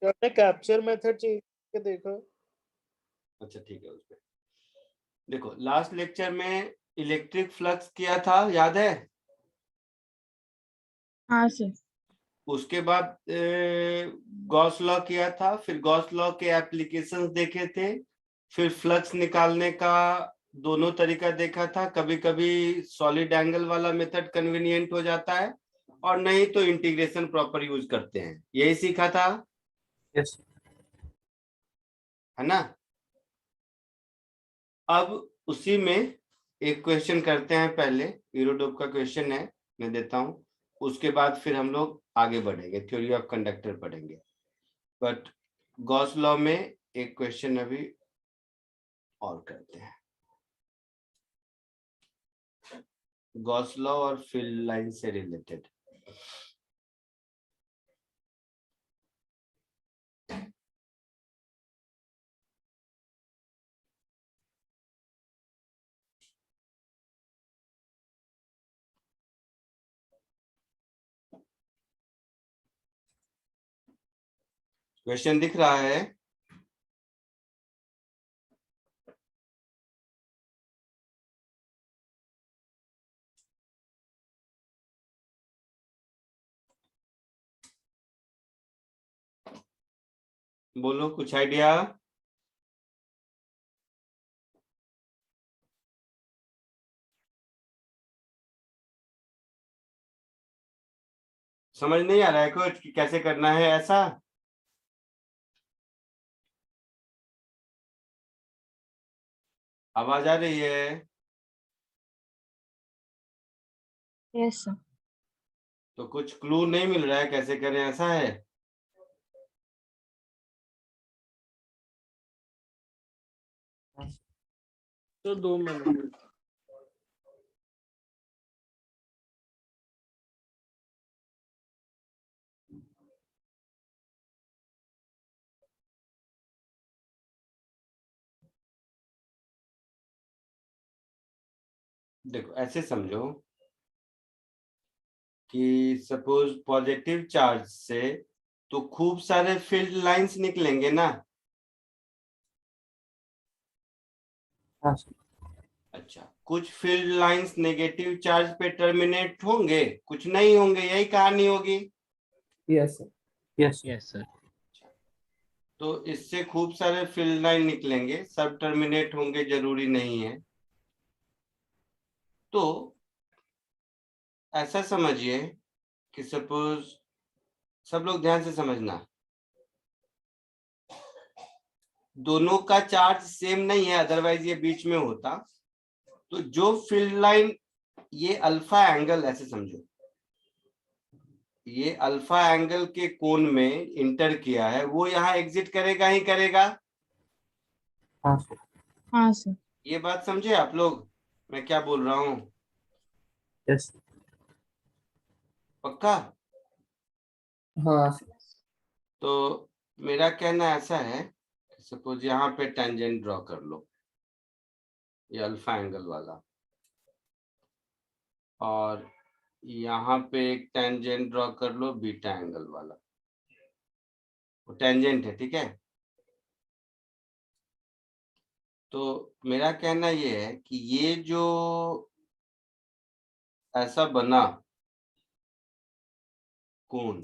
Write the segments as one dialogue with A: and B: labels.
A: आपने capture method check के देखो।
B: अच्छा ठीक है, उस पे देखो लास्ट लेक्चर में इलेक्ट्रिक फ्लक्स किया था, याद है?
C: हाँ सर।
B: उसके बाद गॉस लॉ किया था, फिर गॉस लॉ के एप्लीकेशंस देखे थे, फिर फ्लक्स निकालने का दोनों तरीका देखा था। कभी कभी सॉलिड एंगल वाला मेथड कन्वीनियंट हो जाता है और नहीं तो इंटीग्रेशन प्रॉपर यूज करते हैं, यही सीखा था।
D: यस
B: है ना? अब उसी में एक क्वेश्चन करते हैं, पहले यूरोडोप का क्वेश्चन है, मैं देता हूं, उसके बाद फिर हम लोग आगे बढ़ेंगे, थ्योरी ऑफ कंडक्टर पढ़ेंगे। बट गॉस लॉ में एक क्वेश्चन अभी और करते हैं, गॉस लॉ और फील्ड लाइन से रिलेटेड। क्वेश्चन दिख रहा है? बोलो कुछ आइडिया। समझ नहीं आ रहा है कुछ कि कैसे करना है ऐसा? आवाज आ रही है?
C: Yes sir.
B: तो कुछ क्लू नहीं मिल रहा है कैसे करें, ऐसा है?
A: तो 2 मिनट।
B: देखो ऐसे समझो कि सपोज पॉजिटिव चार्ज से तो खूब सारे फील्ड लाइंस निकलेंगे ना।
D: हाँ सर
B: अच्छा, कुछ फील्ड लाइंस नेगेटिव चार्ज पे टर्मिनेट होंगे, कुछ नहीं होंगे, यही कहानी होगी।
D: Yes sir yes
E: yes sir.
B: तो इससे खूब सारे फील्ड लाइन निकलेंगे, सब टर्मिनेट होंगे जरूरी नहीं है। तो ऐसा समझिए कि सपोज, सब लोग ध्यान से समझना, दोनों का चार्ज सेम नहीं है, अदरवाइज ये बीच में होता। तो जो फील्ड लाइन, ये अल्फा एंगल, ऐसे समझो, ये अल्फा एंगल के कोण में इंटर किया है, वो यहाँ एग्जिट करेगा ही करेगा।
D: हाँ सर
C: हाँ सर।
B: ये बात समझे आप लोग मैं क्या बोल रहा हूँ?
D: यस
B: पक्का?
D: हाँ सर
B: तो मेरा कहना ऐसा है, सपोज यहाँ पे टेंजेंट ड्रॉ कर लो, ये अल्फा एंगल वाला, और यहाँ पे एक टेंजेंट ड्रॉ कर लो बीटा एंगल वाला, वो टेंजेंट है, ठीक है? तो मेरा कहना ये है कि ये जो ऐसा बना कोण,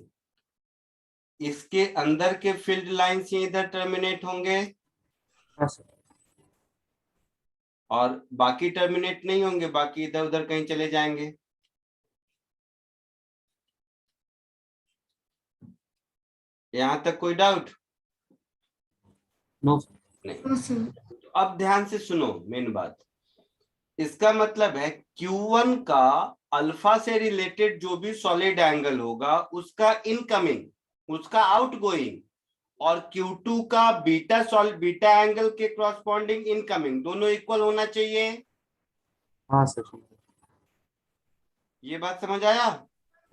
B: इसके अंदर के फील्ड लाइंस ही इधर टर्मिनेट होंगे
D: हाँ सर
B: और बाकी टर्मिनेट नहीं होंगे, बाकी इधर उधर कहीं चले जाएंगे। यहाँ तक कोई डाउट
D: नो सर
B: नहीं? तो अब ध्यान से सुनो मेन बात, इसका मतलब है Q1 का अल्फा से रिलेटेड जो भी सॉलिड एंगल होगा उसका इनकमिंग, उसका आउटगोइंग, और Q2 का बीटा एंगल के क्रॉसपॉन्डिंग इनकमिंग, दोनों इक्वल होना चाहिए।
D: हाँ सर
B: ये बात समझ आया?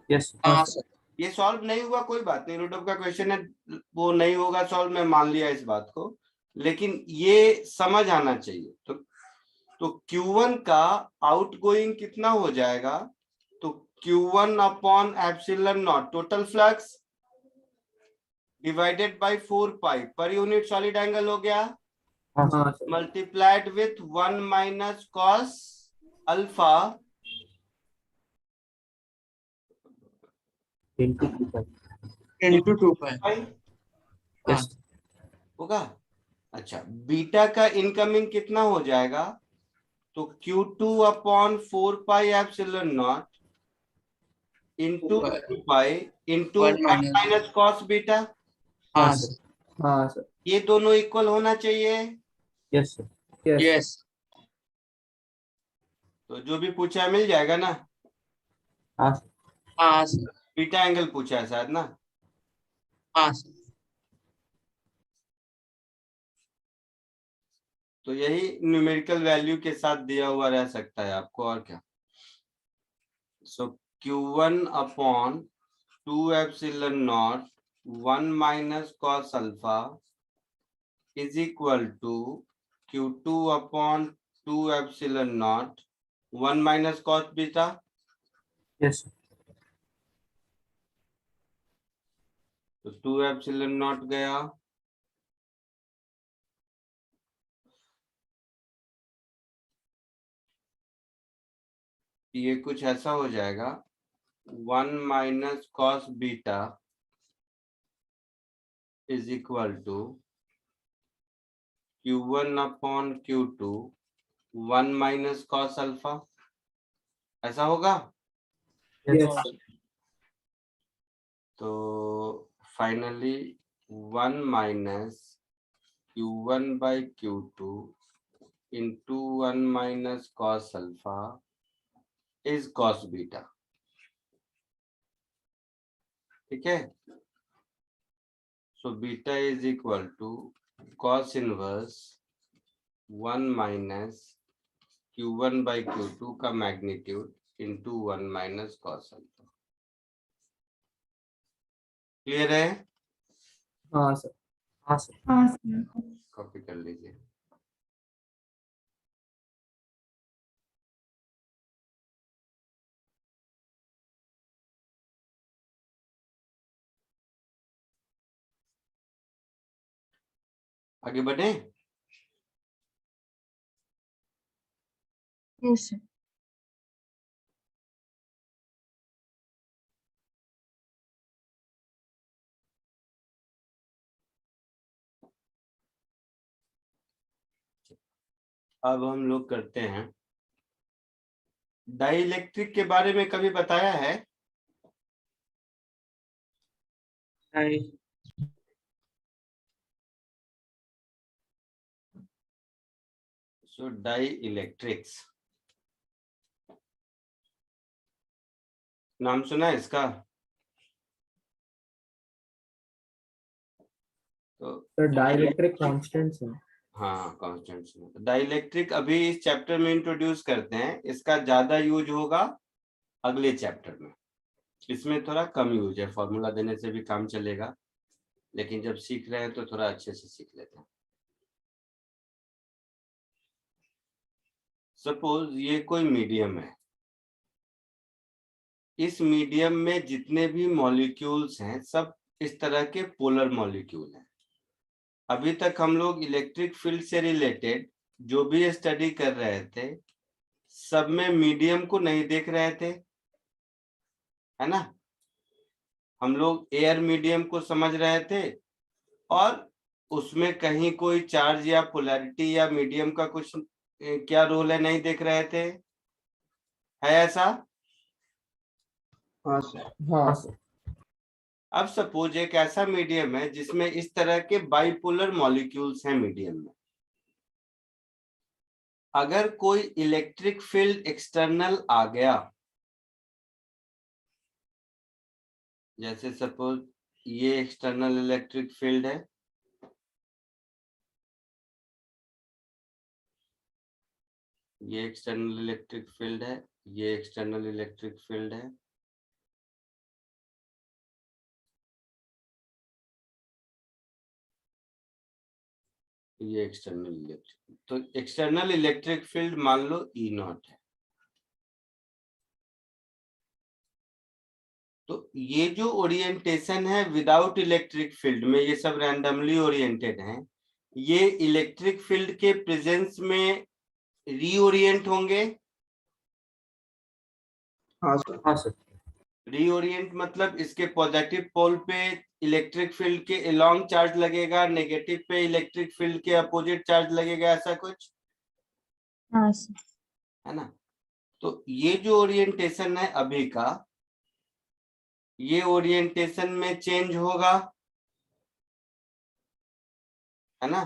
D: यस
A: हाँ सर।
B: ये सॉल्व नहीं हुआ कोई बात नहीं, रूट ऑफ का क्वेश्चन है, वो नहीं होगा सॉल्व, मैं मान लिया इस बात को, लेकिन ये समझ आना चाहिए। तो Q1 का आउटगोइंग कितना हो जाएगा? तो Q1 upon epsilon not total flux, divided by 4 pi per unit solid angle हो गया,
D: हाँ sir
B: multiplied with 1 minus cos alpha
D: into 2
E: into 2 pi.
B: Pi
D: yes
B: होगा। अच्छा, बीटा का इनकमिंग कितना हो जाएगा, तो Q2 upon 4 pi epsilon not into
E: 2 pi.
B: 2 pi into
E: 1
B: 1
E: minus.
B: Minus cos beta.
D: हाँ
E: हाँ
D: सर हाँ सर
B: ये दोनों इक्वल होना चाहिए।
D: Yes sir
E: yes.
B: तो जो भी पूछा है मिल जाएगा ना,
D: हाँ सर
E: हाँ sir.
B: बीटा एंगल पूछा है शायद ना।
E: हाँ sir.
B: तो यही न्यूमेरिकल वैल्यू के साथ दिया हुआ रह सकता है आपको, और क्या। So Q1 upon 2 epsilon naught 1 minus cos alpha is equal to Q2 upon 2 epsilon naught 1 minus cos beta.
D: Yes
B: तो 2 एप्सिलॉन नॉट गया, ये कुछ ऐसा हो जाएगा 1 minus cos beta is equal to Q1 upon Q2 1 minus cos alpha, ऐसा होगा।
D: Yes
B: तो finally 1 minus Q1 by Q2 into 1 minus cos alpha is cos beta. ठीक है, so beta is equal to cos inverse 1 minus Q1 by Q2 का magnitude into 1 minus cos alpha. Clear है,
D: हाँ sir हाँ sir
C: हाँ sir
B: copy कर लीजिए। आगे बढ़े।
C: यस सर
B: अब हम लोग करते हैं डाइइलेक्ट्रिक के बारे में, कभी बताया है।
E: नहीं.
B: सो डाइइलेक्ट्रिक्स नाम सुना है इसका। तो
D: सर डाइलेक्ट्रिक कांस्टेंट्स है
B: हाँ, कांस्टेंट। डाइइलेक्ट्रिक अभी इस चैप्टर में इंट्रोड्यूस करते हैं, इसका ज्यादा यूज होगा अगले चैप्टर में। इसमें थोड़ा कम यूज है, फॉर्मूला देने से भी काम चलेगा, लेकिन जब सीख रहे हैं तो थोड़ा अच्छे से सीख लेते हैं। सपोज ये कोई मीडियम है, इस मीडियम में जितने भी मॉलिक्यूल्स हैं सब इस तरह के पोलर मॉलिक्यूल हैं। अभी तक हम लोग इलेक्ट्रिक फील्ड से रिलेटेड जो भी स्टडी कर रहे थे सब में मीडियम को नहीं देख रहे थे, है ना। हम लोग एयर मीडियम को समझ रहे थे और उसमें कहीं कोई चार्ज या पोलैरिटी या मीडियम का कुछ क्या रोल है नहीं देख रहे थे, है ऐसा।
E: हाँ sir.
D: हाँ सर
B: अब सपोज एक ऐसा मीडियम है जिसमें इस तरह के बाइपोलर मॉलिक्यूल्स हैं मीडियम में। अगर कोई इलेक्ट्रिक फील्ड एक्सटर्नल आ गया, जैसे सपोज ये एक्सटर्नल इलेक्ट्रिक फील्ड है, ये एक्सटर्नल इलेक्ट्रिक फील्ड है, ये एक्सटर्नल इलेक्ट्रिक फील्ड है, ये एक्सटर्नल इलेक्ट्रिक। तो एक्सटर्नल इलेक्ट्रिक फील्ड मान लो E0 है। तो ये जो ओरिएंटेशन है विदाउट इलेक्ट्रिक फील्ड में, ये सब रैंडमली ओरिएंटेड हैं, ये इलेक्ट्रिक फील्ड के प्रेजेंस में रीओरिएंट होंगे।
D: हाँ सर।
B: रीओरिएंट मतलब इसके पॉजिटिव पोल पे इलेक्ट्रिक फील्ड के अलोंग चार्ज लगेगा, नेगेटिव पे इलेक्ट्रिक फील्ड के अपोजिट चार्ज लगेगा, ऐसा कुछ
C: हाँ सर।
B: है ना। तो ये जो ओरिएंटेशन है अभी का, ये ओरिएंटेशन में चेंज होगा, है ना।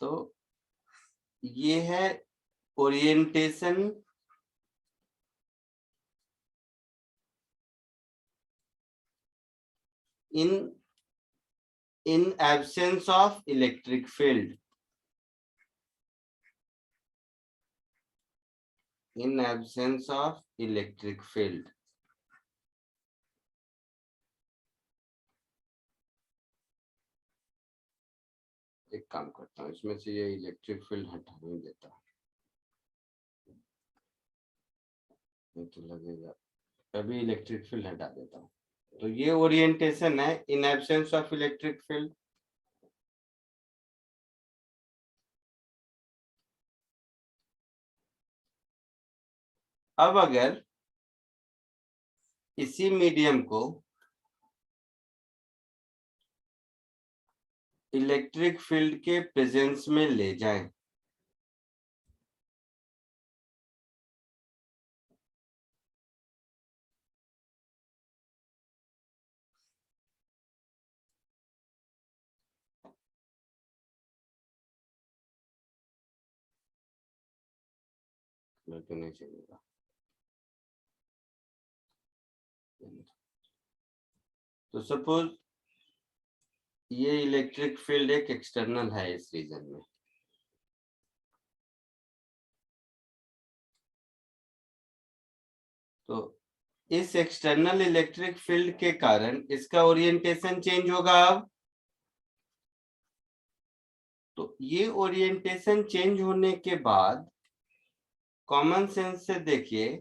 B: तो ये है orientation in absence of electric field. In absence of electric field. एक काम करता हूँ, इसमें से ये इलेक्ट्रिक फील्ड हटा नहीं देता, नहीं तो लगेगा, अभी इलेक्ट्रिक फील्ड हटा देता हूँ। तो ये ओरिएंटेशन है in absence of electric field. अब अगर इसी मीडियम को इलेक्ट्रिक फील्ड के प्रेजेंस में ले जाएं, तो नहीं चलेगा। तो सपोज ये इलेक्ट्रिक फील्ड एक एक्सटर्नल है इस रीजन में, तो इस एक्सटर्नल इलेक्ट्रिक फील्ड के कारण इसका ओरिएंटेशन चेंज होगा। अब तो ये ओरिएंटेशन चेंज होने के बाद कॉमन सेंस से देखिए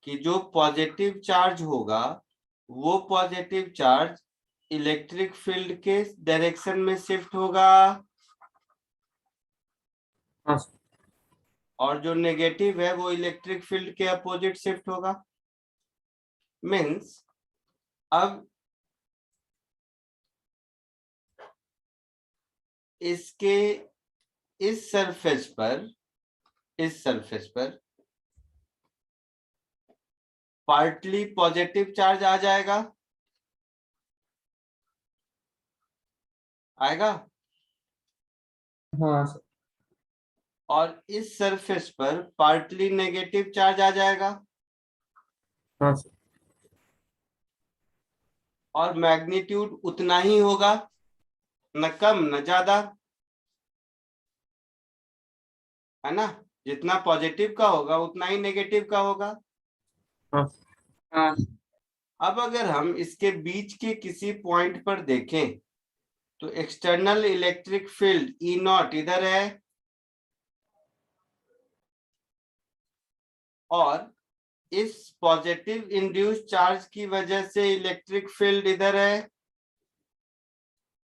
B: कि जो पॉजिटिव चार्ज होगा वो पॉजिटिव चार्ज इलेक्ट्रिक फील्ड के डायरेक्शन में शिफ्ट होगा,
D: हाँ सर।
B: और जो नेगेटिव है वो इलेक्ट्रिक फील्ड के अपोजिट शिफ्ट होगा। मीन्स अब इसके इस सरफेस पर पार्टली पॉजिटिव चार्ज आ जाएगा, आएगा,
D: हाँ सर।
B: और इस सरफेस पर पार्टली नेगेटिव चार्ज आ जाएगा,
D: हाँ सर।
B: और मैग्नीट्यूड उतना ही होगा, न कम न ज्यादा, है ना। जितना पॉजिटिव का होगा उतना ही नेगेटिव का होगा।
E: हाँ
B: अब अगर हम इसके बीच के किसी पॉइंट पर देखें तो external electric field E not इधर है, और इस पॉजिटिव इंड्यूस चार्ज की वजह से इलेक्ट्रिक फील्ड इधर है,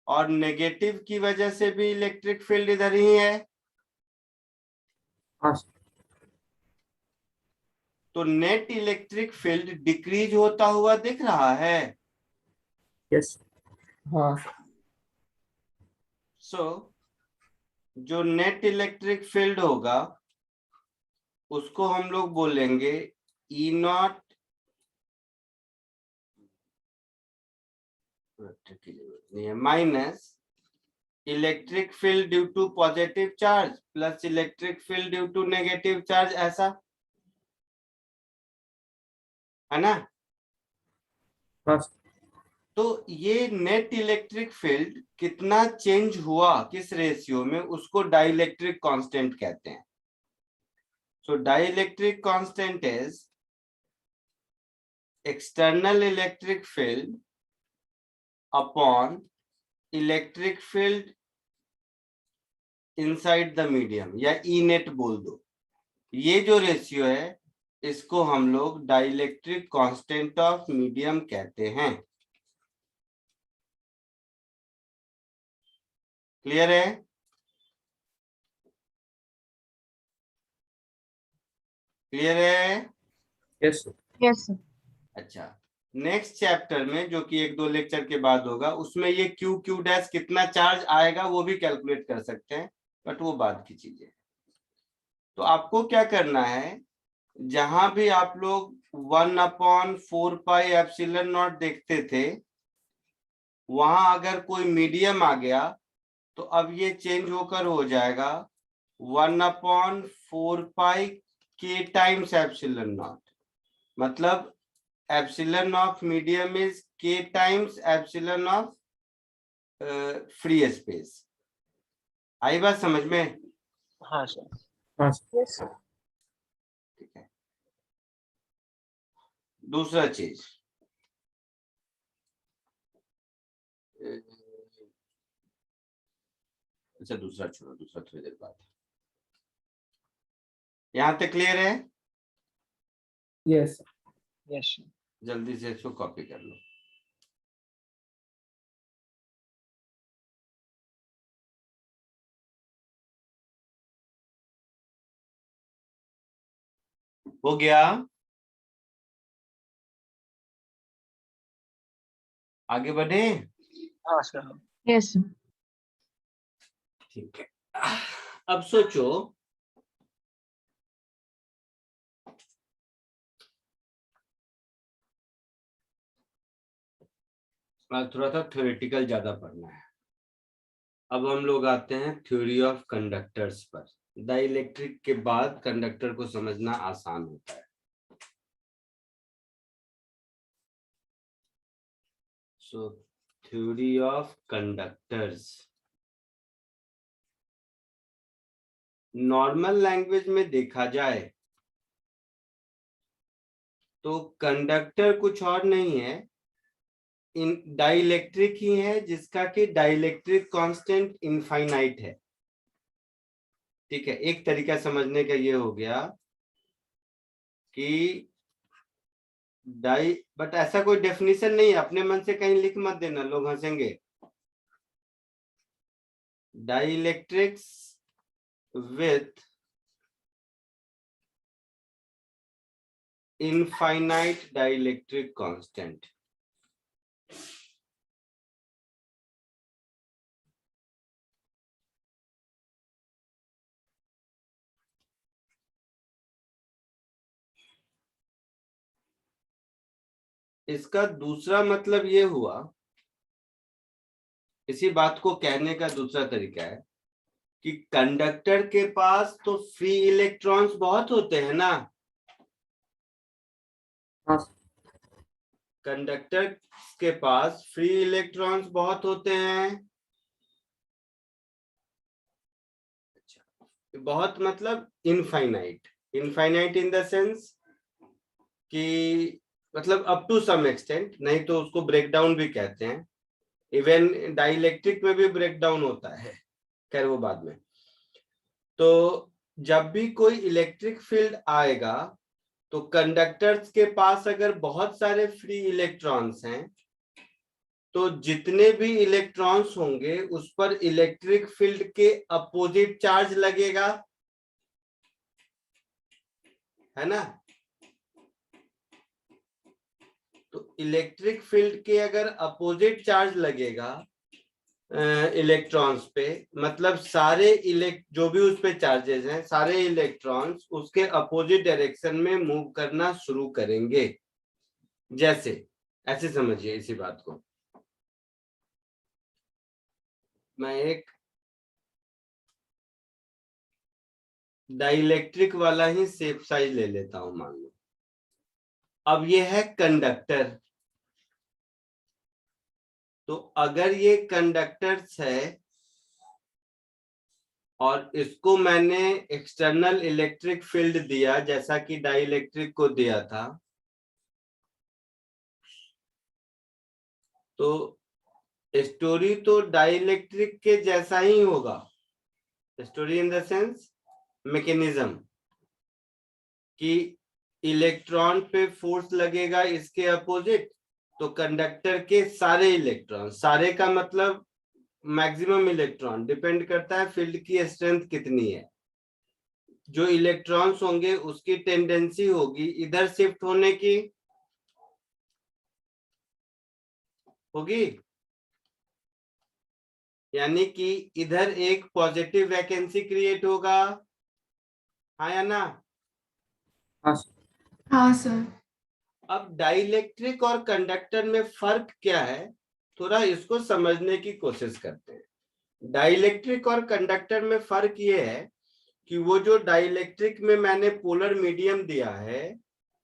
B: और नेगेटिव की वजह से भी इलेक्ट्रिक फील्ड इधर ही है।
D: हाँ सर।
B: तो नेट इलेक्ट्रिक फील्ड डिक्रीज होता हुआ दिख रहा है।
D: यस। हाँ सर।
B: सो जो नेट इलेक्ट्रिक फील्ड होगा उसको हम लोग बोलेंगे E naught minus electric field due to positive charge plus electric field due to negative charge, ऐसा है ना।
D: हाँ सर।
B: तो ये नेट इलेक्ट्रिक फील्ड कितना चेंज हुआ किस रेशियो में, उसको डाइलेक्ट्रिक कांस्टेंट कहते हैं। So dielectric constant is external electric field upon electric field inside the medium, या ई नेट बोल दो। ये जो रेशियो है इसको हम लोग डाइलेक्ट्रिक कांस्टेंट ऑफ मीडियम कहते हैं। क्लियर है? क्लियर है?
D: Yes sir.
C: Yes, sir.
B: अच्छा, नेक्स्ट चैप्टर में जो कि 1-2 लेक्चर के बाद होगा, उसमें ये क्यू क्यू डैश कितना चार्ज आएगा वो भी कैलकुलेट कर सकते हैं, बट वो बाद की चीजें। तो आपको क्या करना है, जहां भी आप लोग 1/4πε0 देखते थे, वहां अगर कोई मीडियम आ गया तो अब ये चेंज होकर हो जाएगा 1/4πk टाइम्स एप्सिलॉन नॉट। मतलब epsilon of medium is k times epsilon of free space. आई बात समझ में?
A: हाँ सर।
D: हाँ सर।
C: Yes, sir.
B: ठीक है। दूसरा चीज, अच्छा दूसरा छोड़ो, दूसरा थोड़ी देर बाद। यहां तक क्लियर है?
D: Yes
A: yes sir.
B: जल्दी से इसको कॉपी कर लो। हो गया? आगे बढ़े?
A: हाँ सर।
C: Yes, sir.
B: ठीक है। अब सोचो, आज थोड़ा सा थ्योरेटिकल ज्यादा पढ़ना है। अब हम लोग आते हैं थ्योरी ऑफ कंडक्टर्स पर। डाइलेक्ट्रिक के बाद कंडक्टर को समझना आसान होता है। सो theory of conductors, normal language में देखा जाए तो कंडक्टर कुछ और नहीं है, इन डाइलेक्ट्रिक ही है, जिसका कि डाइलेक्ट्रिक कांस्टेंट इनफाइनाइट है। ठीक है, एक तरीका समझने का ये हो गया कि बट ऐसा कोई डेफिनेशन नहीं है, अपने मन से कहीं लिख मत देना, लोग हंसेंगे। Dielectrics with infinite dielectric constant. इसका दूसरा मतलब ये हुआ, इसी बात को कहने का दूसरा तरीका है कि कंडक्टर के पास तो फ्री इलेक्ट्रॉन्स बहुत होते हैं ना।
D: हाँ
B: कंडक्टर के पास फ्री इलेक्ट्रॉन्स बहुत होते हैं। अच्छा, बहुत मतलब infinite. Infinite in the sense कि मतलब अप टू सम एक्सटेंट, नहीं तो उसको ब्रेक डाउन भी कहते हैं। इवन डाइलेक्ट्रिक में भी ब्रेक डाउन होता है, खैर वो बाद में। तो जब भी कोई इलेक्ट्रिक फील्ड आएगा तो कंडक्टर्स के पास अगर बहुत सारे फ्री इलेक्ट्रॉन्स हैं तो जितने भी इलेक्ट्रॉन्स होंगे उस पर इलेक्ट्रिक फील्ड के अपोजिट चार्ज लगेगा, है ना। तो इलेक्ट्रिक फील्ड के अगर अपोजिट चार्ज लगेगा इलेक्ट्रॉन्स पे, मतलब सारे जो भी उस पे चार्जेस हैं, सारे इलेक्ट्रॉन्स उसके अपोजिट डायरेक्शन में मूव करना शुरू करेंगे। जैसे ऐसे समझिए इसी बात को, मैं एक डाइलेक्ट्रिक वाला ही शेप साइज ले लेता हूं, मान लो। अब ये है कंडक्टर, तो अगर ये कंडक्टर्स है और इसको मैंने एक्सटर्नल इलेक्ट्रिक फील्ड दिया जैसा कि डाइलेक्ट्रिक को दिया था, तो स्टोरी तो डाइलेक्ट्रिक के जैसा ही होगा। Story in the sense mechanism, कि इलेक्ट्रॉन पे फोर्स लगेगा इसके अपोजिट, तो कंडक्टर के सारे इलेक्ट्रॉन, सारे का मतलब मैक्सिमम इलेक्ट्रॉन, डिपेंड करता है फील्ड की स्ट्रेंथ कितनी है। जो इलेक्ट्रॉन्स होंगे उसकी टेंडेंसी होगी इधर शिफ्ट होने की, होगी, यानी कि इधर एक पॉजिटिव वैकेंसी क्रिएट होगा, हाँ या ना?
D: हाँ सर।
F: हाँ सर।
B: अब डाइइलेक्ट्रिक और कंडक्टर में फर्क क्या है, थोड़ा इसको समझने की कोशिश करते हैं। डाइइलेक्ट्रिक और कंडक्टर में फर्क ये है कि वो जो डाइइलेक्ट्रिक में मैंने पोलर मीडियम दिया है,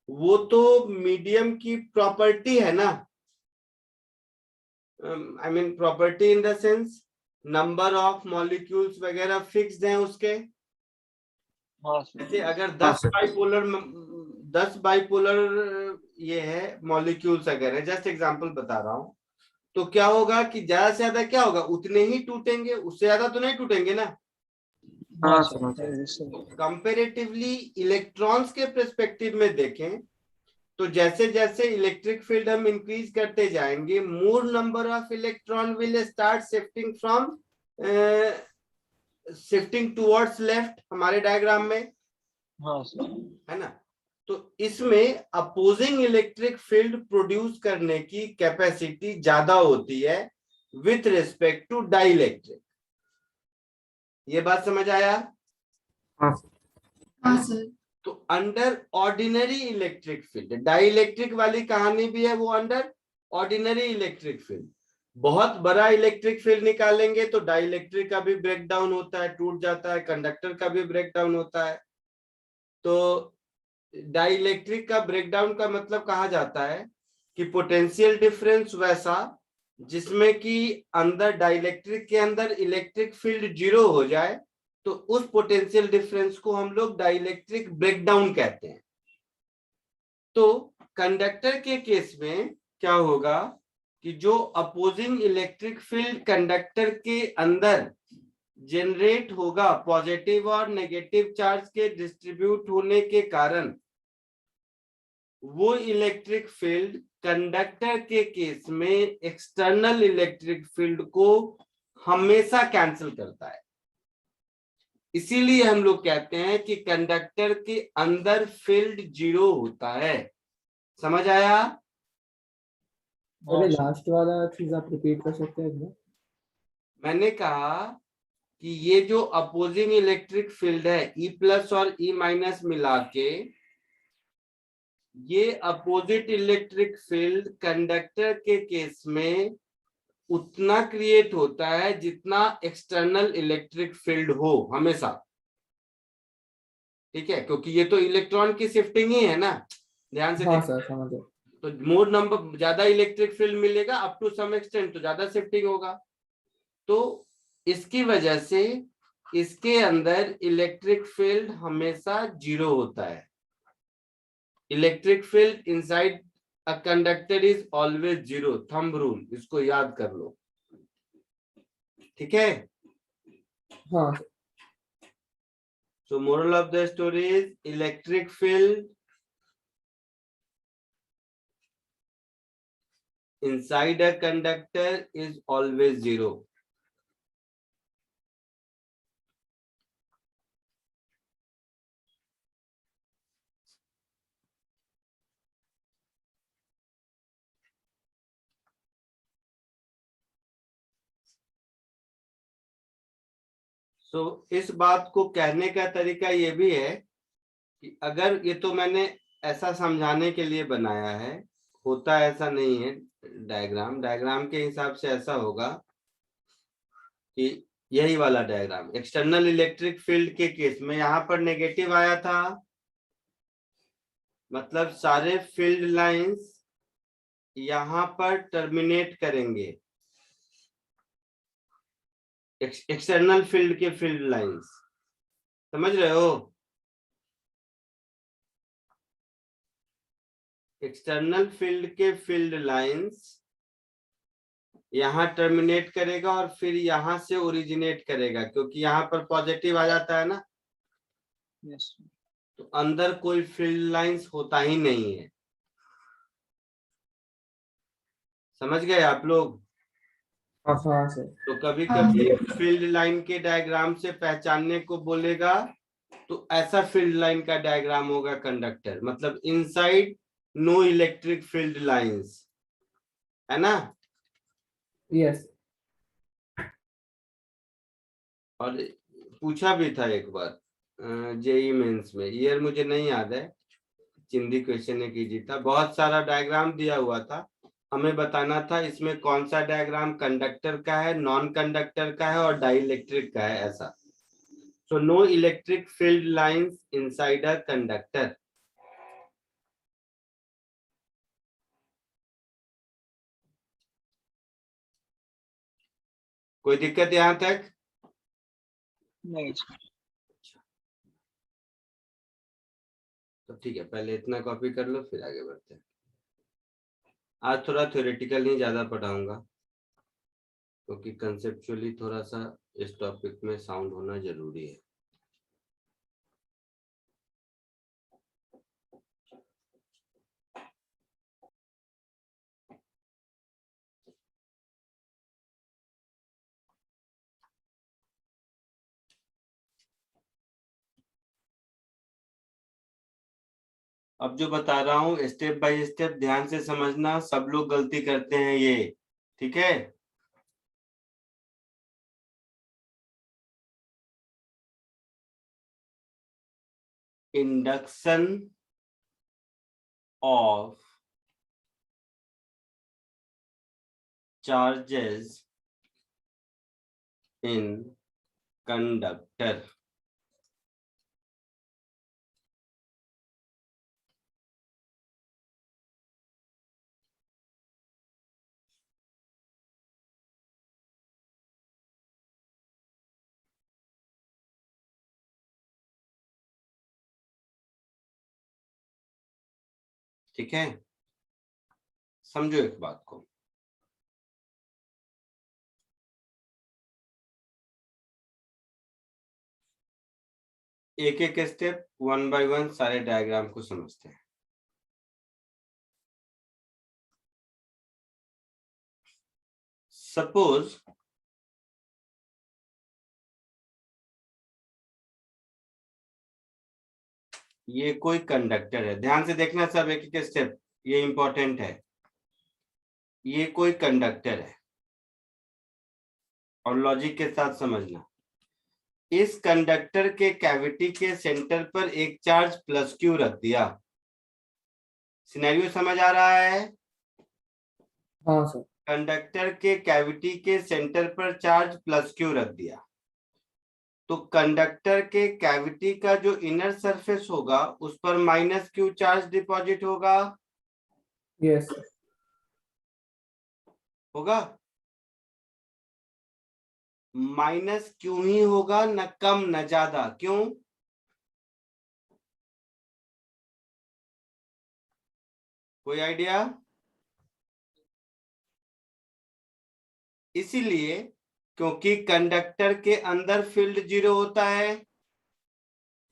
B: वो तो मीडियम की प्रॉपर्टी है ना, I mean property in the sense number of molecules वगैरह फिक्स्ड हैं उसके।
A: हाँ सर।
B: जैसे अगर
D: हाँ
B: 10
D: सर।
B: बाइपोलर ये है मॉलिक्यूल्स अगर है, जस्ट एग्जांपल बता रहा हूं, तो क्या होगा कि ज्यादा से ज्यादा क्या होगा, उतने ही टूटेंगे, उससे ज्यादा तो नहीं टूटेंगे ना।
D: हाँ
A: हाँ
D: समझ गया।
A: सर।
B: कंपेरेटिवली इलेक्ट्रॉन्स के पर्सपेक्टिव में देखें तो जैसे जैसे इलेक्ट्रिक फील्ड हम इंक्रीज करते जाएंगे, मोर number of electron will start shifting towards left हमारे डायग्राम में,
A: हाँ सर।
B: है ना। तो इसमें अपोजिंग इलेक्ट्रिक फील्ड प्रोड्यूस करने की कैपेसिटी ज्यादा होती है विथ रिस्पेक्ट टू डाइइलेक्ट्रिक। ये बात समझ आया?
D: हाँ सर।
F: हाँ सर।
B: तो under ordinary electric field, dielectric वाली कहानी भी है वो अंडर ऑर्डिनरी इलेक्ट्रिक फील्ड। बहुत बड़ा इलेक्ट्रिक फील्ड निकालेंगे तो डाइइलेक्ट्रिक का भी ब्रेक डाउन होता है, टूट जाता है, कंडक्टर का भी ब्रेक डाउन होता है। तो डाइइलेक्ट्रिक का ब्रेकडाउन का मतलब कहा जाता है कि पोटेंशियल डिफरेंस वैसा जिसमें कि अंदर डाइइलेक्ट्रिक के अंदर इलेक्ट्रिक फील्ड 0 हो जाए, तो उस पोटेंशियल डिफरेंस को हम लोग डाइइलेक्ट्रिक ब्रेकडाउन कहते हैं। तो कंडक्टर के केस में क्या होगा कि जो अपोजिंग इलेक्ट्रिक फील्ड कंडक्टर के अंदर जनरेट होगा पॉजिटिव और नेगेटिव चार्ज के डिस्ट्रीब्यूट होने के कारण, वो इलेक्ट्रिक फील्ड कंडक्टर के केस में एक्सटर्नल इलेक्ट्रिक फील्ड को हमेशा कैंसिल करता है। इसीलिए हम लोग कहते हैं कि कंडक्टर के अंदर फील्ड 0 होता है। समझ आया?
D: अरे लास्ट वाला चीज आप रिपीट कर सकते हैं क्या?
B: मैंने कहा कि ये जो अपोजिंग इलेक्ट्रिक फील्ड है E प्लस और E माइनस मिला के, ये अपोजिट इलेक्ट्रिक फील्ड कंडक्टर के केस में उतना क्रिएट होता है जितना एक्सटर्नल इलेक्ट्रिक फील्ड हो हमेशा। ठीक है, क्योंकि ये तो इलेक्ट्रॉन की शिफ्टिंग ही है ना, ध्यान से
D: हाँ
B: देखो।
D: सर समझ गया।
B: तो मोर नंबर ज्यादा इलेक्ट्रिक फील्ड मिलेगा अप टू सम एक्सटेंट, तो ज्यादा शिफ्टिंग होगा। तो इसकी वजह से इसके अंदर इलेक्ट्रिक फील्ड हमेशा 0 होता है। Electric field inside a conductor is always 0, thumb rule, इसको याद कर लो। ठीक है?
D: हाँ
B: So moral of the story is electric field inside a conductor is always 0. So इस बात को कहने का तरीका ये भी है कि अगर ये तो मैंने ऐसा समझाने के लिए बनाया है, होता ऐसा नहीं है। डायग्राम के हिसाब से ऐसा होगा कि यही वाला डायग्राम एक्सटर्नल इलेक्ट्रिक फील्ड के केस में यहां पर नेगेटिव आया था, मतलब सारे फील्ड लाइंस यहां पर टर्मिनेट करेंगे, एक्सटर्नल फील्ड के फील्ड लाइंस। समझ रहे हो? एक्सटर्नल फील्ड के फील्ड लाइंस यहां टर्मिनेट करेगा और फिर यहां से ओरिजिनेट करेगा, क्योंकि यहां पर पॉजिटिव आ जाता है ना।
A: यस।
B: तो अंदर कोई फील्ड लाइंस होता ही नहीं है। समझ गए आप लोग?
D: हाँ हाँ सर।
B: तो कभी
F: हाँ
B: कभी फील्ड लाइन के डायग्राम से पहचानने को बोलेगा तो ऐसा फील्ड लाइन का डायग्राम होगा कंडक्टर, मतलब inside no electric field lines, है ना?
D: यस।
B: और पूछा भी था एक बार जेई मेंस में, ईयर मुझे नहीं याद है, चिंदी क्वेश्चन ने कीजिए था, बहुत सारा डायग्राम दिया हुआ था, हमें बताना था इसमें कौन सा डायग्राम कंडक्टर का है, नॉन कंडक्टर का है और डाइइलेक्ट्रिक का है, ऐसा। So no electric field lines inside a conductor. कोई दिक्कत यहां तक?
A: नहीं सर।
B: तो ठीक है, पहले इतना कॉपी कर लो फिर आगे बढ़ते हैं। आज थोड़ा थ्योरेटिकल ही ज्यादा पढ़ाऊंगा क्योंकि कंसेप्चुअली थोड़ा सा इस टॉपिक में साउंड होना जरूरी है। अब जो बता रहा हूँ स्टेप बाय स्टेप ध्यान से समझना, सब लोग गलती करते हैं ये, ठीक है? Induction of charges in conductor. ठीक है, समझो एक बात को। एक एक स्टेप वन बाय वन सारे डायग्राम को समझते हैं। सपोज ये कोई कंडक्टर है, ध्यान से देखना सब एक एक स्टेप, ये इंपॉर्टेंट है। ये कोई कंडक्टर है और लॉजिक के साथ समझना। इस कंडक्टर के कैविटी के सेंटर पर एक चार्ज प्लस क्यू रख दिया। सिनेरियो समझ आ रहा है?
D: हाँ सर।
B: कंडक्टर के कैविटी के सेंटर पर चार्ज प्लस क्यू रख दिया, तो कंडक्टर के कैविटी का जो इनर सरफेस होगा उस पर माइनस क्यू चार्ज डिपॉजिट होगा।
D: यस।
B: होगा माइनस क्यू ही होगा, न कम न ज्यादा। क्यों? कोई आइडिया? इसीलिए क्योंकि कंडक्टर के अंदर फील्ड जीरो होता है।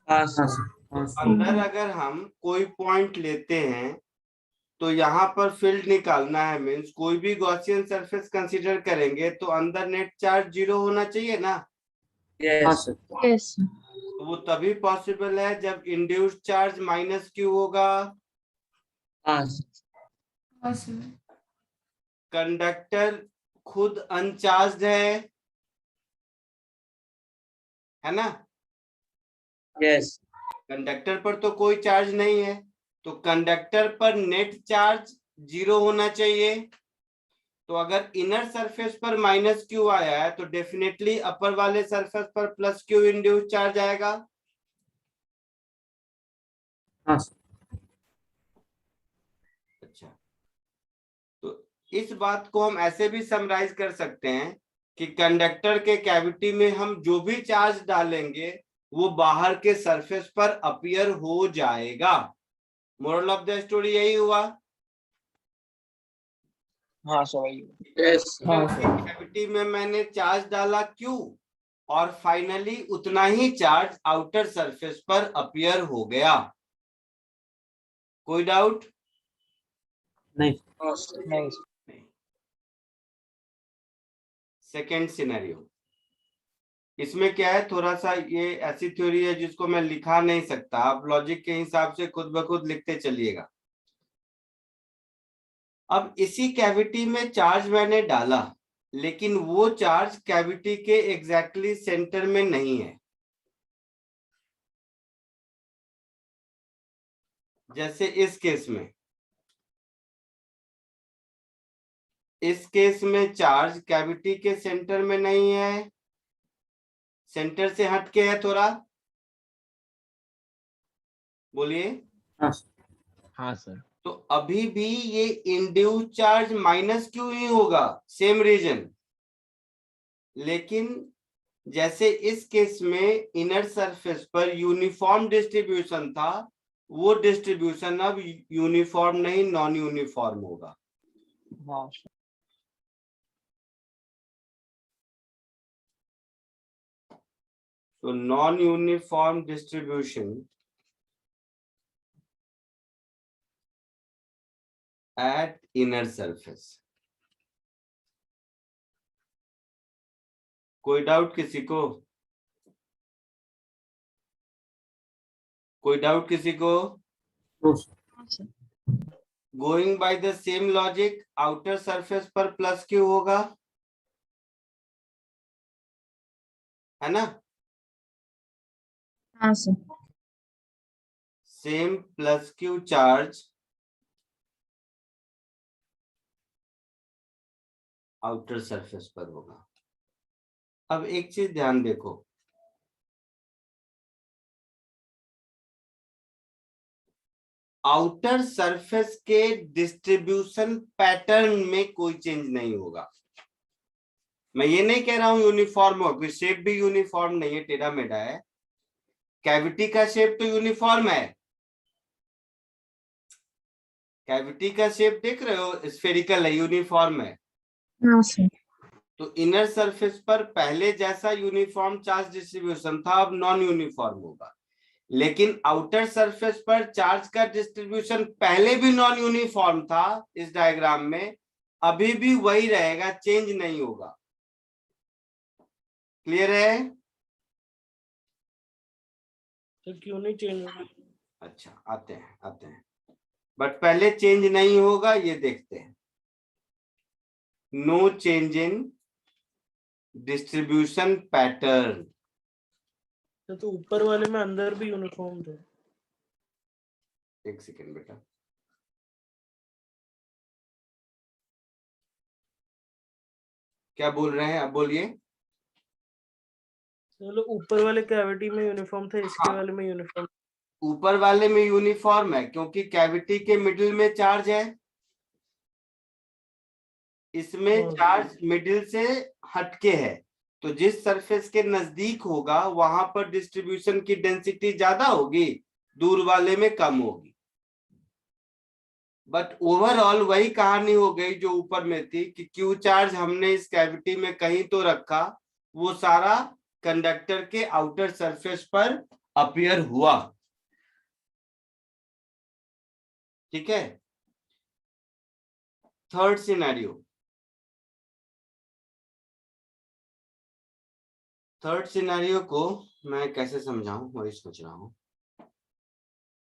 E: हाँ सर। हाँ सर।
B: अंदर अगर हम कोई पॉइंट लेते हैं तो यहाँ पर फील्ड निकालना है, मीन्स कोई भी गॉसियन सरफेस कंसीडर करेंगे तो अंदर नेट चार्ज जीरो होना चाहिए ना।
E: Yes sir.
C: Yes.
B: तो वो तभी पॉसिबल है जब इंड्यूस्ड चार्ज माइनस क्यू होगा।
E: हाँ सर।
F: हाँ सर।
B: कंडक्टर खुद अनचार्ज है ना?
E: यस।
B: कंडक्टर पर तो कोई चार्ज नहीं है, तो कंडक्टर पर नेट चार्ज जीरो होना चाहिए। तो अगर इनर सरफेस पर माइनस क्यू आया है तो डेफिनेटली अपर वाले सरफेस पर प्लस क्यू इंड्यूस चार्ज आएगा।
E: हाँ सर।
B: अच्छा, तो इस बात को हम ऐसे भी समराइज कर सकते हैं कि कंडक्टर के कैविटी में हम जो भी चार्ज डालेंगे वो बाहर के सरफेस पर अपीयर हो जाएगा। मोरल ऑफ द स्टोरी यही हुआ।
A: हाँ सर वही।
E: यस।
D: हाँ सर।
B: कैविटी में मैंने चार्ज डाला क्यू और फाइनली उतना ही चार्ज आउटर सरफेस पर अपीयर हो गया। कोई डाउट?
E: नहीं।
A: नहीं सर।
B: सेकेंड सिनेरियो, इसमें क्या है, थोड़ा सा ये ऐसी थ्योरी है जिसको मैं लिखा नहीं सकता, आप लॉजिक के हिसाब से खुद ब खुद लिखते चलिएगा। अब इसी कैविटी में चार्ज मैंने डाला, लेकिन वो चार्ज कैविटी के एग्जैक्टली सेंटर में नहीं है। जैसे इस केस में चार्ज कैविटी के सेंटर में नहीं है, सेंटर से हटके है थोड़ा। बोलिए।
G: हाँ सर।
B: तो अभी भी ये इंड्यूस चार्ज माइनस क्यू ही होगा, सेम रीजन। लेकिन जैसे इस केस में इनर सरफेस पर यूनिफॉर्म डिस्ट्रीब्यूशन था, वो डिस्ट्रीब्यूशन अब यूनिफॉर्म नहीं, नॉन यूनिफॉर्म होगा।
A: हाँ सर।
B: तो non uniform distribution at inner surface। कोई डाउट किसी को? कोई डाउट किसी को? Going by the same logic, outer surface पर प्लस क्यू होगा, है ना?
C: हाँ sir.
B: Same plus Q charge outer surface पर होगा। अब एक चीज ध्यान देखो, आउटर सरफेस के डिस्ट्रीब्यूशन पैटर्न में कोई चेंज नहीं होगा। मैं ये नहीं कह रहा हूं यूनिफॉर्म हो, कोई शेप भी यूनिफॉर्म नहीं है, टेढ़ा मेढ़ा है। कैविटी का शेप तो यूनिफॉर्म है, कैविटी का शेप देख रहे हो, स्फेरिकल है, यूनिफॉर्म है।
C: हाँ सर।
B: तो इनर सरफेस पर पहले जैसा यूनिफॉर्म चार्ज डिस्ट्रीब्यूशन था, अब नॉन यूनिफॉर्म होगा। लेकिन आउटर सरफेस पर चार्ज का डिस्ट्रीब्यूशन पहले भी नॉन यूनिफॉर्म था इस डायग्राम में, अभी भी वही रहेगा, चेंज नहीं होगा। क्लियर है?
G: तो क्यों नहीं चेंज होगा?
B: अच्छा, आते हैं बट पहले चेंज नहीं होगा, ये देखते हैं। No change in distribution pattern.
G: तो ऊपर वाले में अंदर भी यूनिफॉर्म थे।
B: एक सेकेंड बेटा, क्या बोल रहे हैं, अब बोलिए।
G: चलो ऊपर वाले कैविटी में यूनिफॉर्म था, इसके
B: हाँ।
G: वाले में यूनिफॉर्म।
B: ऊपर वाले में यूनिफॉर्म है क्योंकि कैविटी के मिडिल में चार्ज है, इसमें चार्ज मिडिल से हटके है। तो जिस सरफेस के नजदीक होगा वहां पर डिस्ट्रीब्यूशन की डेंसिटी ज्यादा होगी, दूर वाले में कम होगी। बट ओवरऑल वही कहानी हो गई जो ऊपर में थी कि क्यू चार्ज हमने इस कैविटी में कहीं तो रखा, वो सारा कंडक्टर के आउटर सरफेस पर अपीयर हुआ। ठीक है। थर्ड सिनेरियो, थर्ड सिनेरियो को मैं कैसे समझाऊं, वही सोच रहा हूं।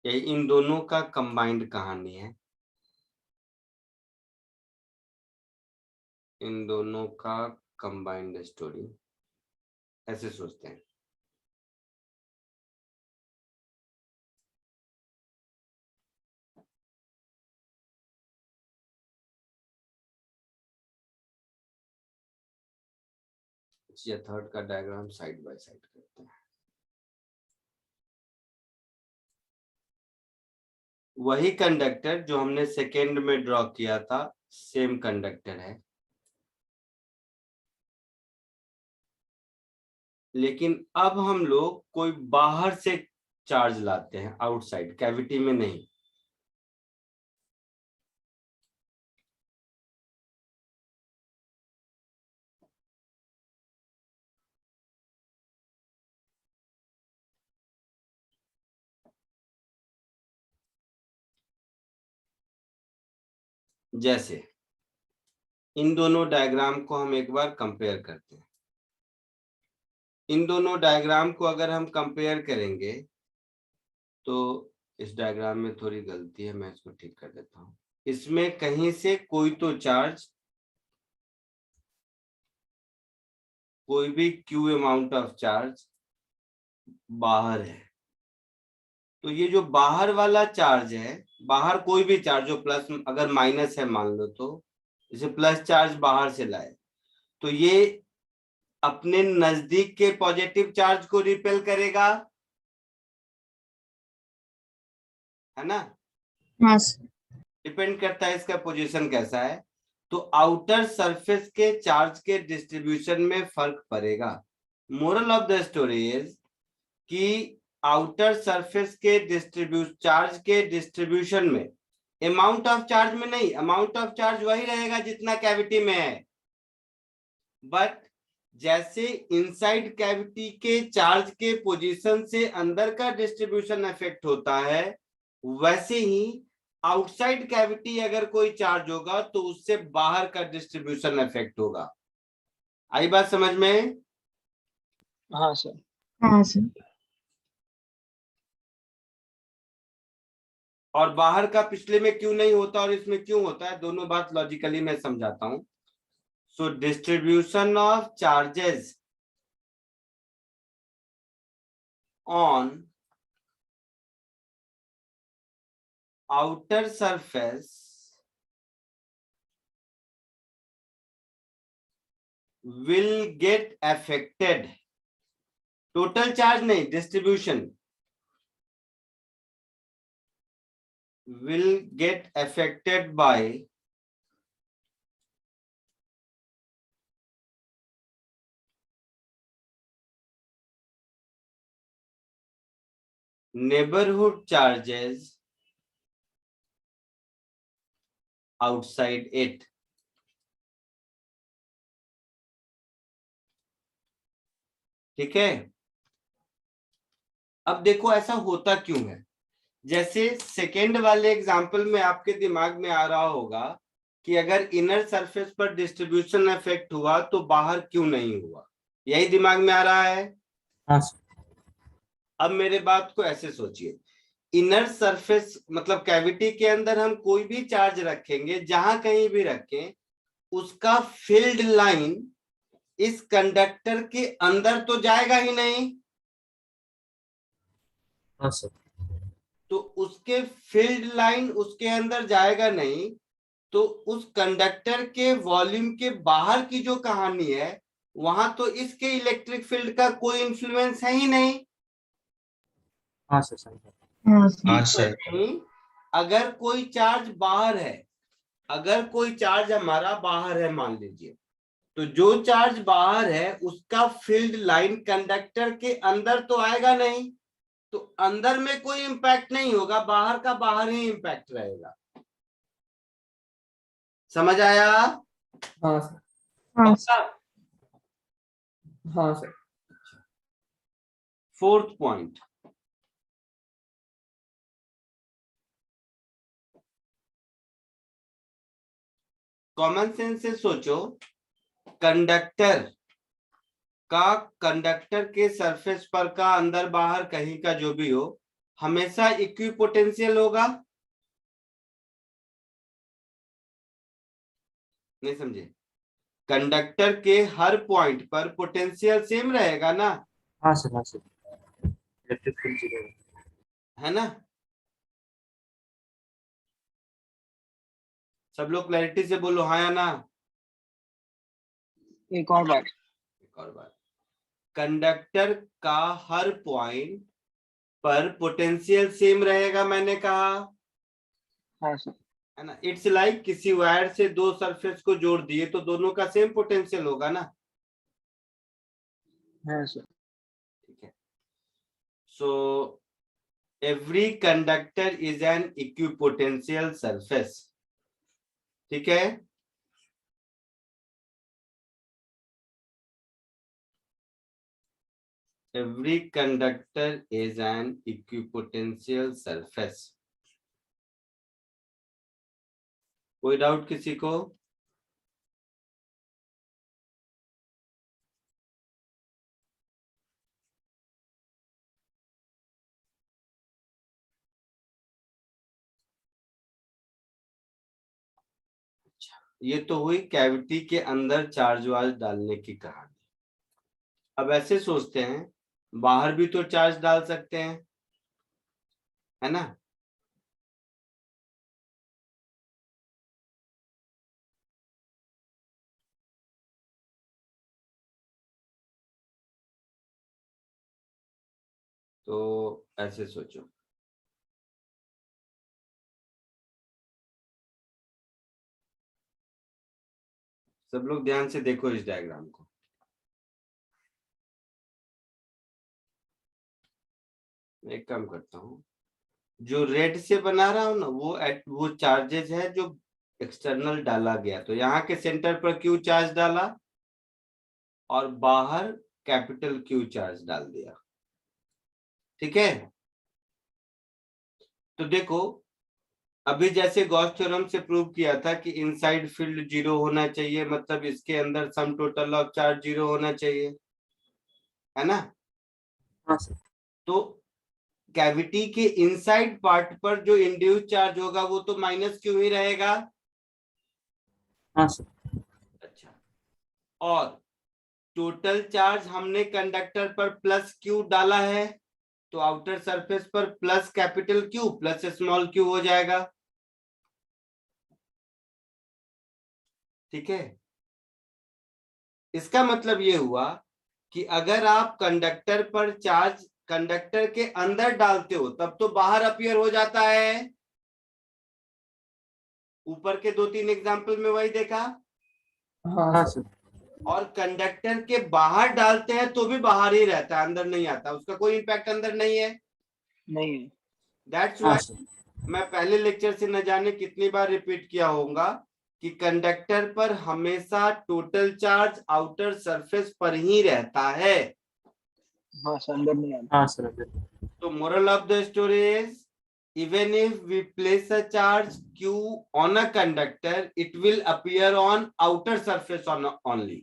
B: ये इन दोनों का कंबाइंड कहानी है, इन दोनों का कंबाइंड स्टोरी, ऐसे सोचते हैं। या थर्ड का डायग्राम साइड बाय साइड करते हैं। वही कंडक्टर जो हमने सेकेंड में ड्रॉ किया था, सेम कंडक्टर है, लेकिन अब हम लोग कोई बाहर से चार्ज लाते हैं, आउटसाइड, कैविटी में नहीं। जैसे इन दोनों डायग्राम को हम एक बार कंपेयर करते हैं। इन दोनों डायग्राम को अगर हम कंपेयर करेंगे तो इस डायग्राम में थोड़ी गलती है, मैं इसको ठीक कर देता हूं। इसमें कहीं से कोई तो चार्ज, कोई भी क्यू अमाउंट ऑफ चार्ज बाहर है। तो ये जो बाहर वाला चार्ज है, बाहर कोई भी चार्ज जो प्लस अगर माइनस है मान लो, तो जैसे प्लस चार्ज बाहर से लाए तो ये अपने नजदीक के पॉजिटिव चार्ज को रिपेल करेगा, है ना।
C: हाँ सर।
B: डिपेंड करता है इसका पोजीशन कैसा है। तो आउटर सरफेस के चार्ज के डिस्ट्रीब्यूशन में फर्क पड़ेगा। Moral of the story is कि आउटर सरफेस के चार्ज के डिस्ट्रीब्यूशन में अमाउंट ऑफ चार्ज में नहीं, अमाउंट ऑफ चार्ज वही रहेगा जितना कैविटी में है, बट जैसे इनसाइड कैविटी के चार्ज के पोजीशन से अंदर का डिस्ट्रीब्यूशन इफेक्ट होता है, वैसे ही आउटसाइड कैविटी अगर कोई चार्ज होगा तो उससे बाहर का डिस्ट्रीब्यूशन इफेक्ट होगा। आई बात समझ में?
A: हाँ सर।
C: हाँ सर।
B: और बाहर का पिछले में क्यों नहीं होता और इसमें क्यों होता है, दोनों बात लॉजिकली मैं समझाता हूं। So distribution of charges on outer surface will get affected, total charge नहीं, distribution will get affected by neighborhood charges outside it। ठीक है। अब देखो ऐसा होता क्यों है। जैसे सेकेंड वाले एग्जांपल में आपके दिमाग में आ रहा होगा कि अगर इनर सरफेस पर डिस्ट्रीब्यूशन इफेक्ट हुआ तो बाहर क्यों नहीं हुआ, यही दिमाग में आ रहा है।
E: हाँ सर।
B: अब मेरे बात को ऐसे सोचिए, इनर सरफेस मतलब कैविटी के अंदर हम कोई भी चार्ज रखेंगे, जहां कहीं भी रखें, उसका फील्ड लाइन इस कंडक्टर के अंदर तो जाएगा ही नहीं।
E: हाँ सर।
B: तो उसके फील्ड लाइन उसके अंदर जाएगा नहीं, तो उस कंडक्टर के वॉल्यूम के बाहर की जो कहानी है, वहां तो इसके इलेक्ट्रिक फील्ड का कोई इन्फ्लुएंस है ही नहीं।
E: हाँ सर सही है।
C: हाँ सर।
H: हाँ सर।
B: अगर कोई चार्ज बाहर है, अगर कोई चार्ज हमारा बाहर है मान लीजिए, तो जो चार्ज बाहर है उसका फील्ड लाइन कंडक्टर के अंदर तो आएगा नहीं, तो अंदर में कोई इंपैक्ट नहीं होगा, बाहर का बाहर ही इंपैक्ट रहेगा। समझ आया?
D: हाँ सर।
C: हाँ
B: पक्का?
D: हाँ sir.
B: Fourth point, common sense से सोचो, कंडक्टर के सरफेस पर का अंदर बाहर कहीं का जो भी हो, हमेशा इक्विपोटेंशियल होगा। नहीं समझे? कंडक्टर के हर पॉइंट पर पोटेंशियल सेम रहेगा ना,
E: हाँ सर। हाँ सर। इलेक्ट्रिक फील्ड 0
B: है ना। सब लोग क्लैरिटी से बोलो हाँ या ना।
A: एक और बात,
B: एक और बात, कंडक्टर का हर पॉइंट पर पोटेंशियल सेम रहेगा, मैंने कहा,
A: हाँ सर।
B: है ना। इट्स लाइक किसी वायर से दो सरफेस को जोड़ दिए तो दोनों का सेम पोटेंशियल होगा ना।
A: हाँ सर।
B: ठीक है। So every conductor is an equipotential surface. ठीक है। Every conductor is an equipotential surface. कोई डाउट किसी को? ये तो हुई कैविटी के अंदर चार्ज वार्ज डालने की कहानी। अब ऐसे सोचते हैं बाहर भी तो चार्ज डाल सकते हैं, है ना? तो ऐसे सोचो, सब लोग ध्यान से देखो इस डायग्राम को। मैं एक काम करता हूँ, जो रेड से बना रहा हूँ ना वो चार्जेस है जो एक्सटर्नल डाला गया। तो यहाँ के सेंटर पर क्यू चार्ज डाला और बाहर कैपिटल क्यू चार्ज डाल दिया, ठीक है? तो देखो अभी जैसे गॉस थ्योरम से प्रूव किया था कि इनसाइड फील्ड 0 होना चाहिए, मतलब इसके अंदर सम टोटल ऑफ चार्ज 0 होना चाहिए, है ना?
E: हाँ सर।
B: तो कैविटी के इनसाइड पार्ट पर जो इंड्यूस चार्ज होगा वो तो माइनस क्यू ही रहेगा।
E: हाँ सर।
B: अच्छा, और टोटल चार्ज हमने कंडक्टर पर प्लस क्यू डाला है, तो आउटर सरफेस पर plus capital Q plus small Q हो जाएगा, ठीक है? इसका मतलब ये हुआ कि अगर आप कंडक्टर पर चार्ज कंडक्टर के अंदर डालते हो तब तो बाहर अपीयर हो जाता है। ऊपर के 2-3 एग्जाम्पल में वही देखा।
D: हाँ
E: हाँ
D: सर।
E: सर।
B: और कंडक्टर के बाहर डालते हैं तो भी बाहर ही रहता है, अंदर नहीं आता, उसका कोई इंपैक्ट अंदर नहीं है।
A: नहीं है।
B: दैट्स
E: हाँ
B: व्हाई
E: सर।
B: मैं पहले लेक्चर से न जाने कितनी बार रिपीट किया होगा कि कंडक्टर पर हमेशा टोटल चार्ज आउटर सरफेस पर ही रहता है।
A: हाँ सर, अंदर नहीं आता।
E: हाँ सर।
B: तो moral of the story is, even if we place a charge q on a conductor, it will appear on outer surface only.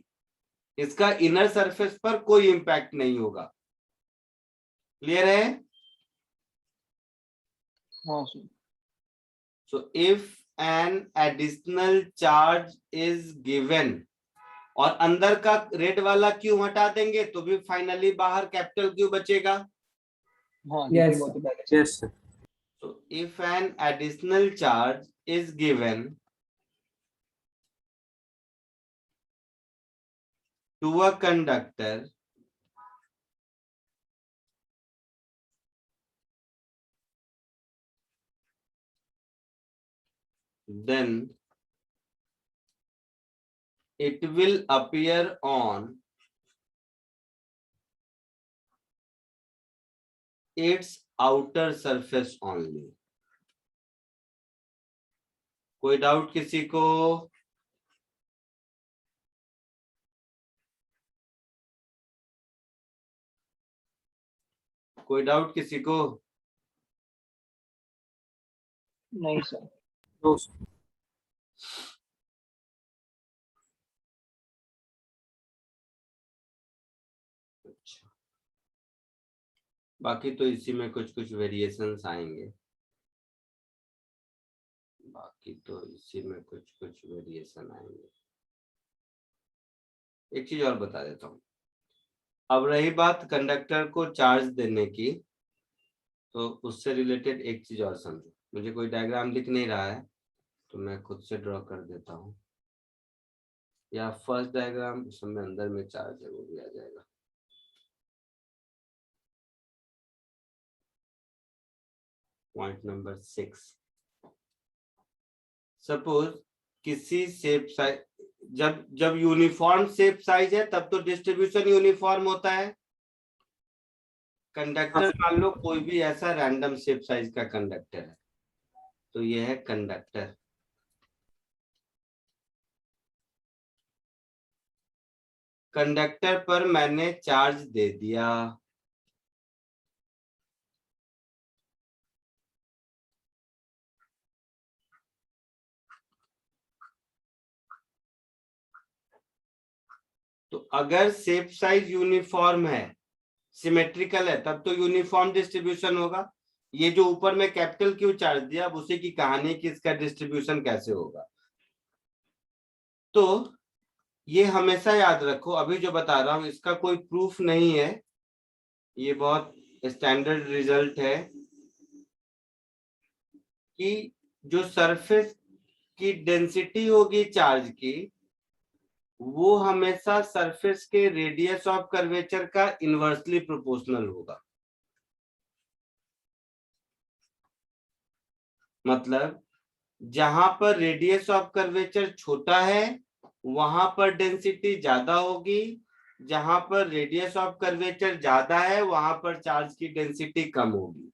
B: इसका इनर सरफेस पर कोई इंपैक्ट नहीं होगा। क्लियर है?
A: हाँ sir.
B: So if an additional charge is given, और अंदर का रेड वाला क्यू हटा देंगे तो भी फाइनली बाहर कैपिटल क्यू बचेगा।
A: हाँ
D: Yes,
A: क्योंकि वो तो पहले से।
E: Yes sir.
B: So if an additional charge is given to a conductor, then it will appear on its outer surface only. कोई डाउट किसी को? कोई डाउट किसी को?
A: नहीं सर।
E: No sir.
B: अच्छा, बाकी तो इसी में कुछ कुछ वेरिएशंस आएंगे, बाकी तो इसी में कुछ कुछ वेरिएशन आएंगे। एक चीज और बता देता हूँ। अब रही बात कंडक्टर को चार्ज देने की, तो उससे रिलेटेड एक चीज और समझो। मुझे कोई डायग्राम दिख नहीं रहा है तो मैं खुद से ड्रॉ कर देता हूँ, या फर्स्ट डायग्राम उसमें अंदर में चार्ज है वो भी आ जाएगा। पॉइंट नंबर 6, सपोज किसी शेप साइज, जब यूनिफॉर्म शेप साइज है तब तो डिस्ट्रीब्यूशन यूनिफॉर्म होता है। कंडक्टर मान लो कोई भी ऐसा रैंडम शेप साइज का कंडक्टर है, तो ये है कंडक्टर। कंडक्टर पर मैंने चार्ज दे दिया, तो अगर शेप साइज यूनिफॉर्म है, सिमेट्रिकल है, तब तो यूनिफॉर्म डिस्ट्रीब्यूशन होगा। ये जो ऊपर में कैपिटल क्यू चार्ज दिया, अब उसी की कहानी कि इसका डिस्ट्रीब्यूशन कैसे होगा। तो ये हमेशा याद रखो, अभी जो बता रहा हूं इसका कोई प्रूफ नहीं है, ये बहुत स्टैंडर्ड रिजल्ट है कि जो सरफेस की डेंसिटी होगी चार्ज की, वो हमेशा सरफेस के रेडियस ऑफ कर्वेचर का इनवर्सली प्रोपोर्शनल होगा। मतलब जहां पर रेडियस ऑफ कर्वेचर छोटा है वहां पर डेंसिटी ज्यादा होगी, जहां पर रेडियस ऑफ कर्वेचर ज्यादा है वहां पर चार्ज की डेंसिटी कम होगी।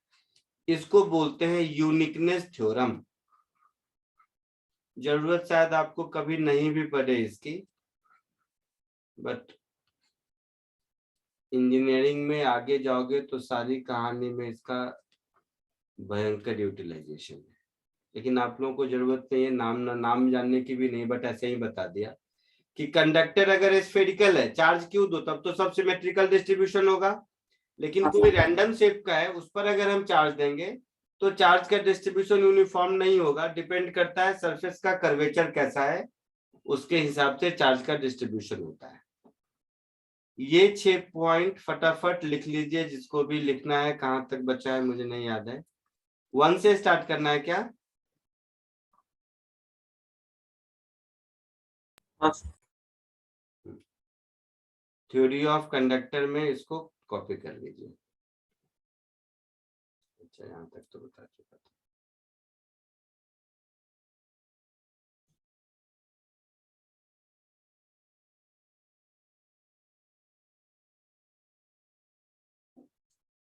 B: इसको बोलते हैं यूनिकनेस थ्योरम। जरूरत शायद आपको कभी नहीं भी पड़े इसकी, बट इंजीनियरिंग में आगे जाओगे तो सारी कहानी में इसका भयंकर यूटिलाइजेशन है। लेकिन आप लोगों को जरूरत नहीं है नाम जानने की भी नहीं, बट ऐसे ही बता दिया कि कंडक्टर अगर स्फेरिकल है, चार्ज क्यों दो, तब तो सब सिमेट्रिकल डिस्ट्रीब्यूशन होगा। लेकिन कोई रैंडम शेप का है, उस पर अगर हम चार्ज देंगे तो चार्ज का डिस्ट्रीब्यूशन यूनिफॉर्म नहीं होगा। डिपेंड करता है सरफेस का कर्वेचर कैसा है, उसके हिसाब से चार्ज का डिस्ट्रीब्यूशन होता है। ये 6 पॉइंट फटाफट लिख लीजिए, जिसको भी लिखना है। कहां तक बचा है मुझे नहीं याद है। 1 से स्टार्ट करना है क्या?
E: हाँ सर।
B: थ्योरी ऑफ कंडक्टर में इसको कॉपी कर लीजिए। अच्छा, यहां तक तो बता चुका था।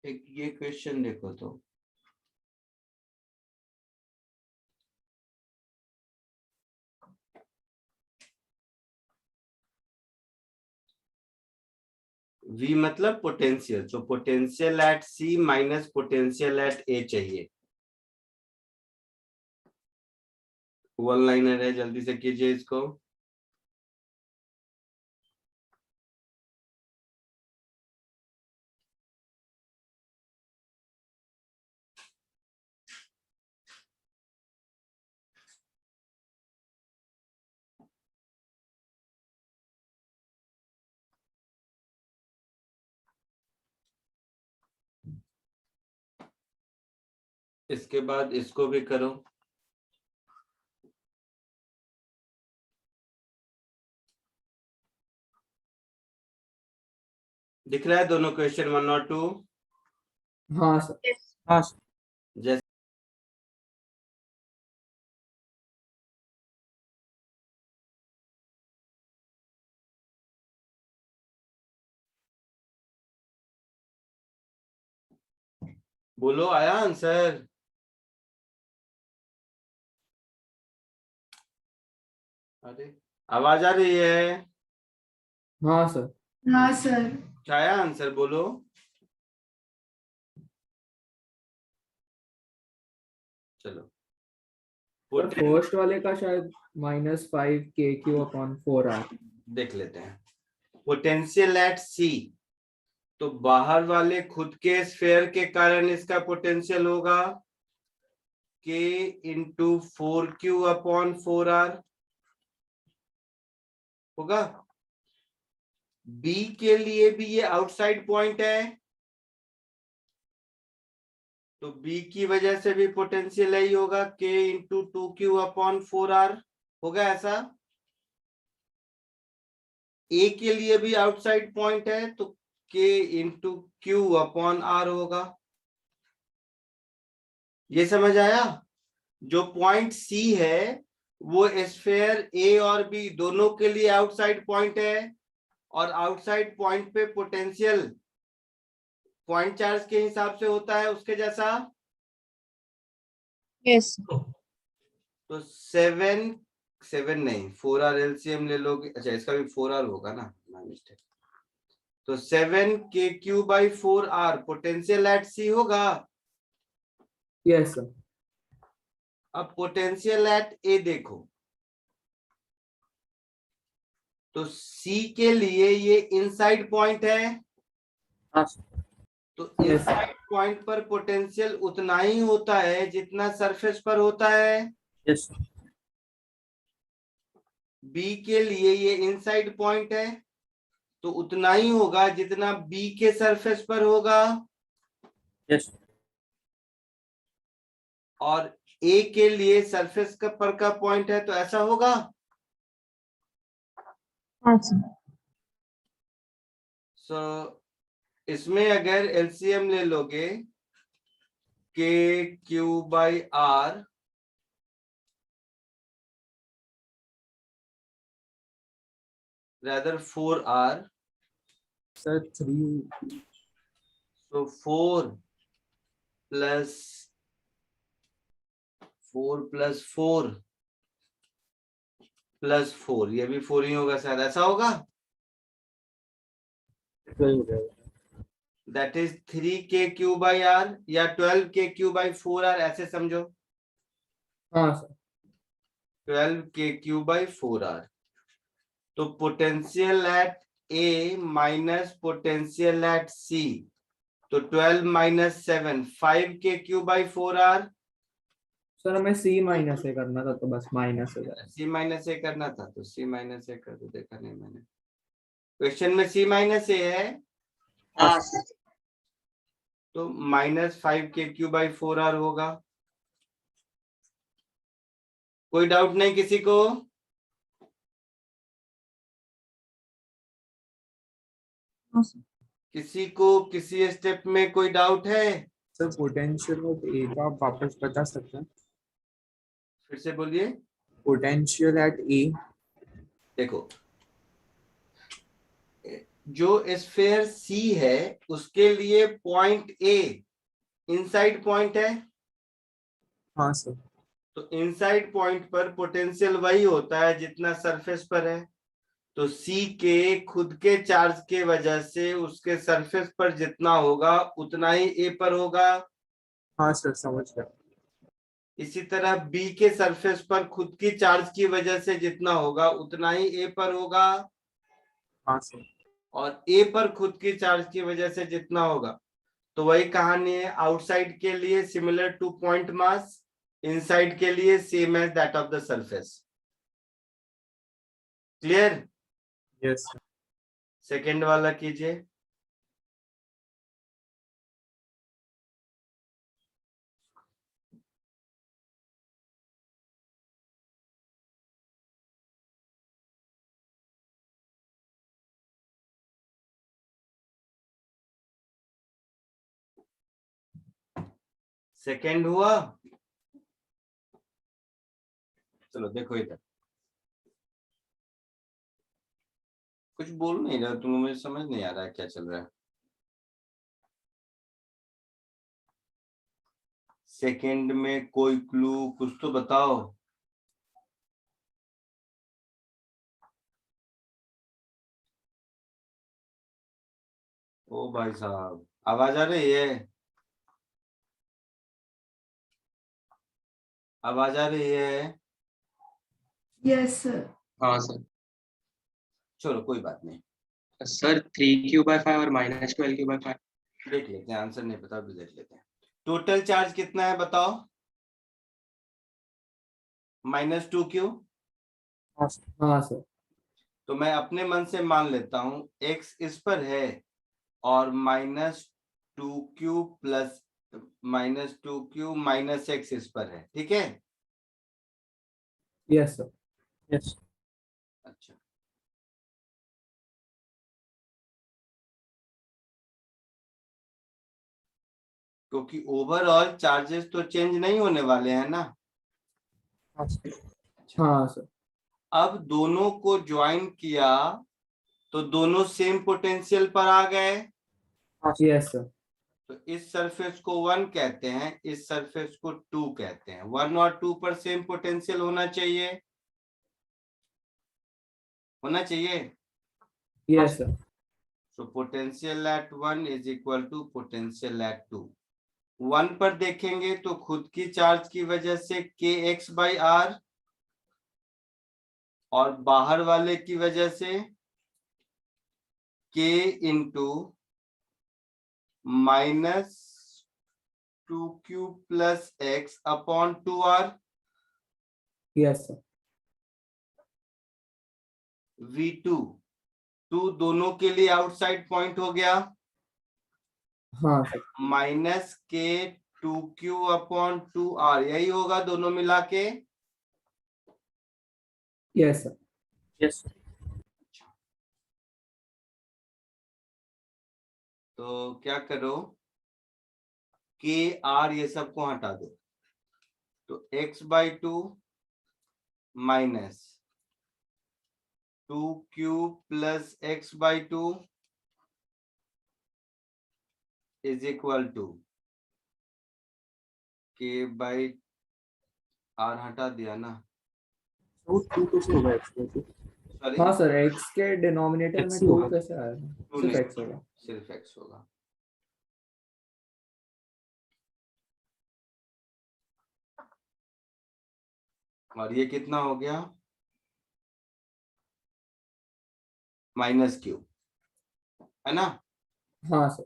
B: एक ये क्वेश्चन देखो तो, V मतलब पोटेंशियल, तो potential eight C minus potential eight A चाहिए। वन लाइनर है, जल्दी से कीजिए इसको। इसके बाद इसको भी करो। दिख रहा है दोनों क्वेश्चन 1 और 2?
D: हाँ सर।
E: हाँ सर।
B: जैसे बोलो, आया आंसर? अरे आवाज आ रही है?
D: हाँ सर।
F: हाँ सर।
B: क्या आया आंसर, बोलो। चलो,
D: फर्स्ट वाले का शायद -5 KQ/4R।
B: देख लेते हैं। पोटेंशियल एट C, तो बाहर वाले खुद के स्फेयर के कारण इसका पोटेंशियल होगा K इंटू 4Q/4R होगा। B के लिए भी ये आउटसाइड पॉइंट है, तो B की वजह से भी पोटेंशियल ही होगा, K इंटू 2Q/4R होगा ऐसा। A के लिए भी आउटसाइड पॉइंट है, तो K इंटू Q/R होगा। ये समझ आया? जो पॉइंट C है वो स्फेयर A और B दोनों के लिए आउटसाइड पॉइंट है, और आउटसाइड पॉइंट पे पोटेंशियल पॉइंट चार्ज के हिसाब से होता है उसके जैसा।
C: Yes.
B: तो 7 नहीं, 4R LCM ले लोगे। अच्छा, इसका भी 4R होगा ना, माय मिस्टेक। तो 7KQ/4R पोटेंशियल एट C होगा।
D: Yes sir.
B: अब पोटेंशियल एट A देखो, तो सी के लिए ये इनसाइड पॉइंट है,
E: हाँ सर।
B: तो इनसाइड पॉइंट पर पोटेंशियल उतना ही होता है जितना सरफेस पर होता है।
E: Yes sir.
B: बी के लिए ये इनसाइड पॉइंट है, तो उतना ही होगा जितना बी के सरफेस पर होगा।
E: यस।
B: और ए के लिए सरफेस का पर का पॉइंट है, तो ऐसा होगा।
C: हाँ सर।
B: सो इसमें अगर एलसीएम ले लोगे के q by r rather 4r,
D: sir 3
B: so 4 plus 4 plus 4 ये भी 4 ही होगा शायद, ऐसा होगा।
E: 12 हो जाएगा।
B: That is 3k³ by are या 12k³ बाई 4r, ऐसे समझो।
D: हाँ सर
B: 12k³ बाई 4r। तो potential at A minus potential at C, तो 12 minus 7 5k³ by 4r।
D: Sir हमें सी माइनस ए करना था, तो बस माइनस हो जाएगा।
B: सी माइनस ए करना था, तो सी माइनस ए कर दो, देखा नहीं मैंने क्वेश्चन में। सी माइनस ए है,
E: हाँ सर।
B: तो माइनस 5k³ बाई 4r होगा। कोई डाउट नहीं किसी को?
C: हाँ सर।
B: किसी को किसी स्टेप में कोई डाउट है?
D: सर पोटेंशियल ऑफ ए का आप वापस बता सकते हैं?
B: फिर से बोलिए।
D: पोटेंशियल एट ए।
B: देखो, जो स्फीयर सी है उसके लिए पॉइंट ए इनसाइड पॉइंट है,
D: हाँ सर।
B: तो इनसाइड पॉइंट पर पोटेंशियल वही होता है जितना सरफेस पर है। तो सी के खुद के चार्ज के वजह से उसके सरफेस पर जितना होगा उतना ही ए पर होगा।
D: हाँ सर समझ गया।
B: इसी तरह बी के सरफेस पर खुद की चार्ज की वजह से जितना होगा उतना ही ए पर होगा,
D: हाँ सर।
B: और ए पर खुद की चार्ज की वजह से जितना होगा। तो वही कहानी है, आउटसाइड के लिए similar to point mass, inside के लिए same as that of the surface. Clear?
D: Yes sir.
B: Second वाला कीजिए। सेकेंड हुआ। चलो देखो इधर, कुछ बोल नहीं रहा तुम, मुझे समझ नहीं आ रहा है क्या चल रहा है। सेकेंड में कोई क्लू कुछ तो बताओ। ओ भाई साहब, आवाज आ रही है? आवाज आ रही है?
F: Yes, sir.
H: हाँ सर।
B: चलो कोई बात नहीं,
H: सर 3q/5 और -12q/5।
B: देख लेते हैं, आंसर नहीं पता भी देख लेते हैं। टोटल चार्ज कितना है बताओ? -2q।
D: हाँ सर।
B: तो मैं अपने मन से मान लेता हूं x इस पर है और -2q plus -2q minus x इस पर है, ठीक है?
D: Yes sir.
E: यस।
B: अच्छा, क्योंकि ओवरऑल चार्जेस तो चेंज नहीं होने वाले हैं ना।
E: हाँ सर।
D: हाँ सर।
B: अब दोनों को ज्वाइन किया तो दोनों सेम पोटेंशियल पर आ गए।
D: Yes sir.
B: तो इस सरफेस को 1 कहते हैं, इस सरफेस को 2 कहते हैं। 1 और 2 पर सेम पोटेंशियल होना चाहिए, होना चाहिए।
D: Yes sir.
B: So potential at 1 is equal to potential at 2। 1 पर देखेंगे तो खुद की चार्ज की वजह से kx बाई आर, और बाहर वाले की वजह से k into -2q plus x upon 2r
D: yes sir.
B: v2 2 दोनों के लिए आउटसाइड पॉइंट हो गया,
D: हाँ सर।
B: माइनस के 2q अपॉन 2r, यही होगा दोनों मिला के।
D: Yes sir.
E: Yes.
B: तो क्या करो, के आर ये सबको हटा दो, तो x/2 minus 2q plus x/2 is equal to k/r, हटा दिया ना,
E: So 2 कैसे होगा x/2?
B: सॉरी
D: हाँ सर, x के डिनोमिनेटर में
E: X
D: 2
E: होगा।
D: कैसे आया? सिर्फ x होगा।
B: सिर्फ x होगा। और ये कितना हो गया, -q, है ना।
D: हाँ sir.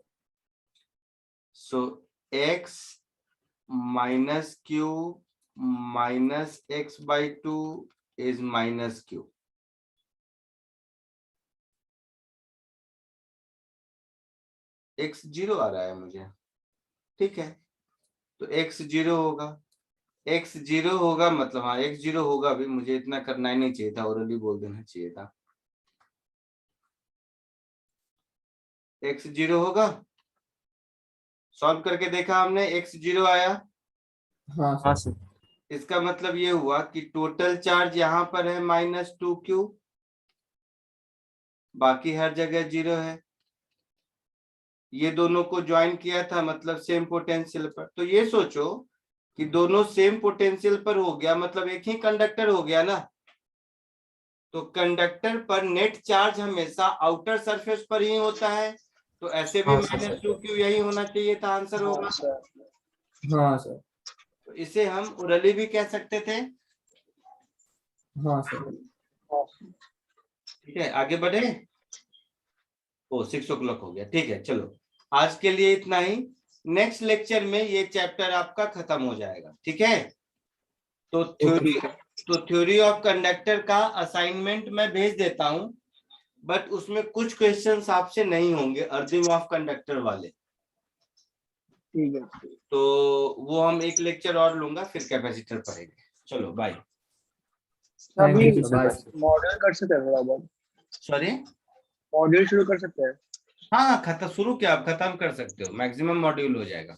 B: So x minus q minus x/2 is -q। x 0 आ रहा है मुझे, ठीक है, तो x 0 होगा, x 0 होगा मतलब, हाँ x 0 होगा भी, मुझे इतना करना ही नहीं चाहिए था, ओरली बोल देना चाहिए था। x 0 होगा, सॉल्व करके देखा हमने, x 0 आया।
D: हाँ
E: हाँ
D: सर।
E: सर।
B: इसका मतलब ये हुआ कि टोटल चार्ज यहाँ पर है -2q, बाकी हर जगह 0 है। ये दोनों को ज्वाइन किया था मतलब सेम पोटेंशियल पर, तो ये सोचो कि दोनों सेम पोटेंशियल पर हो गया मतलब एक ही कंडक्टर हो गया ना, तो कंडक्टर पर नेट चार्ज हमेशा आउटर सरफेस पर ही होता है, तो ऐसे भी
E: हाँ सर।
B: -2q यही होना चाहिए था, आंसर होगा।
A: हाँ सर।
D: हाँ सर।
B: तो इसे हम ओरली भी कह सकते थे।
D: हाँ सर।
A: हाँ
B: ठीक है, आगे बढ़े। ओ 6 o'clock हो गया, ठीक है, चलो आज के लिए इतना ही। नेक्स्ट लेक्चर में ये चैप्टर आपका खत्म हो जाएगा, ठीक है। तो थ्योरी ऑफ कंडक्टर का असाइनमेंट मैं भेज देता हूं, बट उसमें कुछ क्वेश्चंस आपसे नहीं होंगे अर्थिंग ऑफ कंडक्टर वाले,
A: ठीक है।
B: तो वो हम एक लेक्चर और लूंगा, फिर कैपेसिटर पढ़ेंगे। चलो बाय।
D: थैंक
A: अभी
D: यू सर। बाय।
A: मॉड्यूल कर सकते हैं, थोड़ा बहुत
B: सॉरी,
A: मॉड्यूल शुरू कर सकते हैं।
B: हाँ खत्म, शुरू क्या, आप खत्म कर सकते हो, मैक्सिमम मॉड्यूल हो जाएगा।